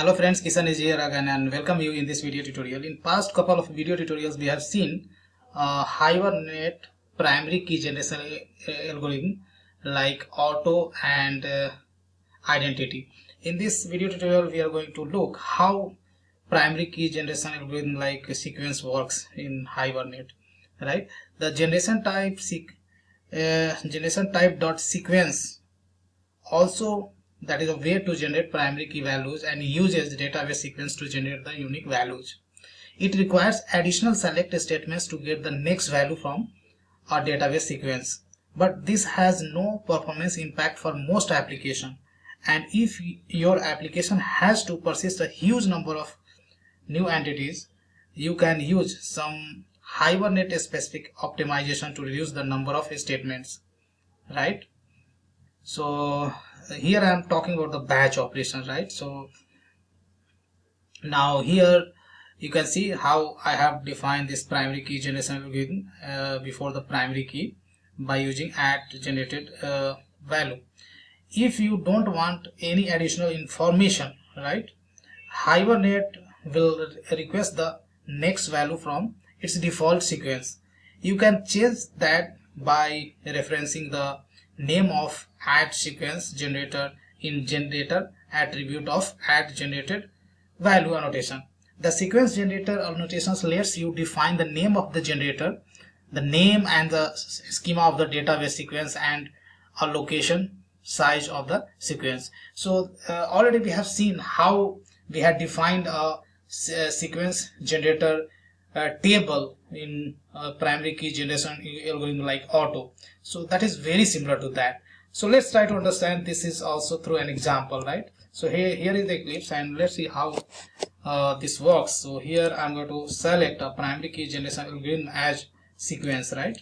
Hello friends, Kisan is here again and welcome you in this video tutorial. In past couple of video tutorials we have seen Hibernate primary key generation algorithm like auto and identity. In this video tutorial we are going to look how primary key generation algorithm like sequence works in Hibernate. Right? The generation type dot sequence also, that is a way to generate primary key values and uses database sequence to generate the unique values. It requires additional select statements to get the next value from a database sequence. But this has no performance impact for most applications. And if your application has to persist a huge number of new entities, you can use some Hibernate specific optimization to reduce the number of statements, right? So here I am talking about the batch operation, right? So now here you can see how I have defined this primary key generation algorithm before the primary key by using add generated value. If you don't want any additional information, right, Hibernate will request the next value from its default sequence. You can change that by referencing the name of add sequence generator in generator attribute of add generated value annotation. The sequence generator annotations lets you define the name of the generator, the name and the schema of the database sequence, and a location size of the sequence. So already we have seen how we had defined a sequence generator table in primary key generation algorithm like auto. So that is very similar to that. So let's try to understand this is also through an example, right? So here is the Eclipse and let's see how this works. So here I'm going to select a primary key generation algorithm as sequence, right?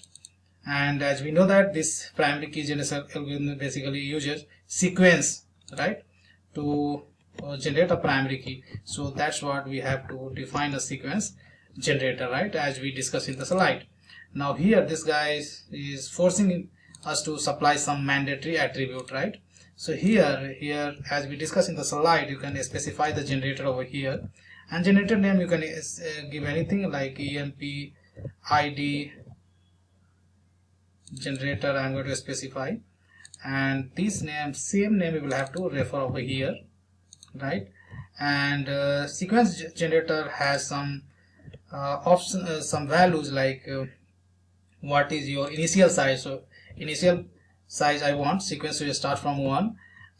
And as we know that this primary key generation algorithm basically uses sequence, right, to generate a primary key. So that's what we have to define a sequence generator, right, as we discussed in the slide. Now here this guy is forcing us to supply some mandatory attribute, right? So here as we discussed in the slide, you can specify the generator over here, and generator name you can give anything like emp id generator. I'm going to specify, and this name, same name, we will have to refer over here, right? And sequence generator has some options, some values like what is your initial size. So initial size I want sequence to start from 1,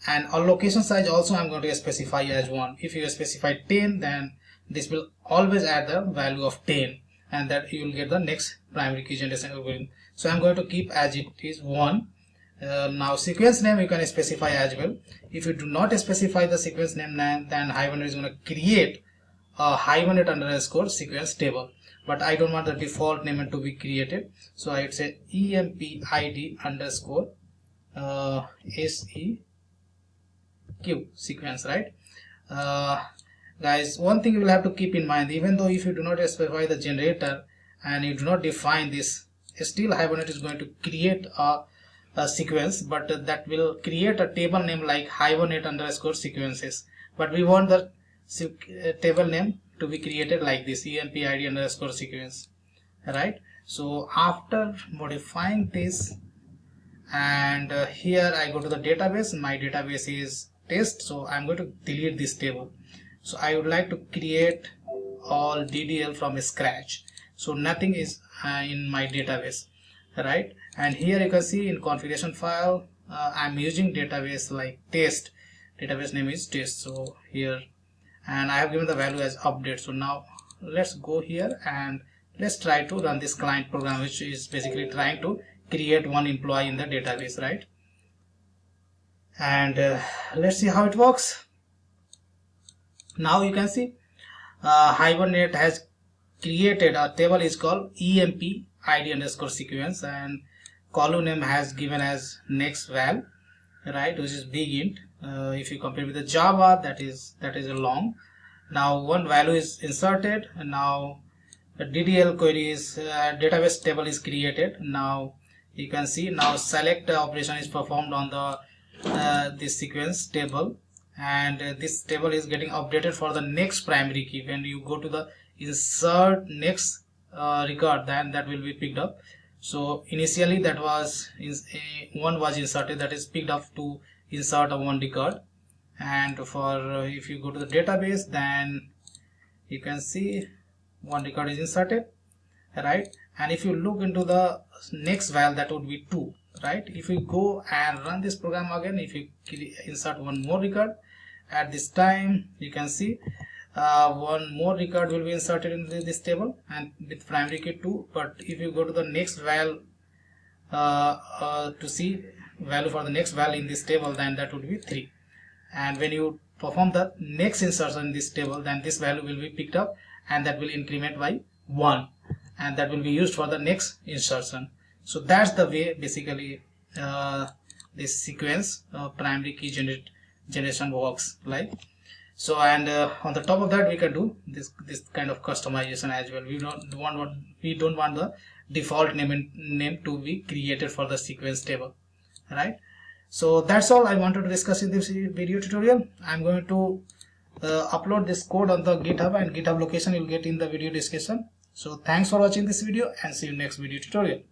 and allocation size also I'm going to specify as 1. If you specify 10, then this will always add the value of 10, and that you will get the next primary key generation algorithm. So I'm going to keep as it is 1. Now sequence name you can specify as well. If you do not specify the sequence name, then Hibernate is going to create a Hibernate underscore sequence table, but I don't want the default name to be created, so I would say emp id underscore seq sequence, right? Guys, one thing you will have to keep in mind, even though if you do not specify the generator and you do not define this, still Hibernate is going to create a sequence, but that will create a table name like Hibernate underscore sequences. But we want the table name to be created like this, emp id underscore sequence, right? So after modifying this, and here I go to the database, my database is test, so I'm going to delete this table. So I would like to create all DDL from scratch, so nothing is in my database, right? And here you can see in configuration file I'm using database like test, database name is test. So here, and I have given the value as update. So now let's go here and let's try to run this client program, which is basically trying to create one employee in the database, right? And let's see how it works. Now you can see Hibernate has created a table is called emp id underscore sequence, and column name has given as next val, right, which is big int. If you compare with the Java, that is a long. Now one value is inserted, and now the DDL query is database table is created. Now you can see now select operation is performed on the this sequence table, and this table is getting updated for the next primary key. When you go to the insert next record, then that will be picked up. So initially that was one was inserted, that is picked up to insert a one record. And for if you go to the database, then you can see one record is inserted, right? And if you look into the next val, that would be 2, right? If you go and run this program again, if you insert one more record, at this time you can see one more record will be inserted into this table and with primary key 2. But if you go to the next val to see value for the next val in this table, then that would be 3. And when you perform the next insertion in this table, then this value will be picked up and that will increment by 1, and that will be used for the next insertion. So that's the way basically this sequence primary key generation works like. So, and on the top of that, we can do this kind of customization as well. We don't want the default name to be created for the sequence table, right? So that's all I wanted to discuss in this video tutorial. I'm going to upload this code on the GitHub, and GitHub location you'll get in the video description. So thanks for watching this video, and see you next video tutorial.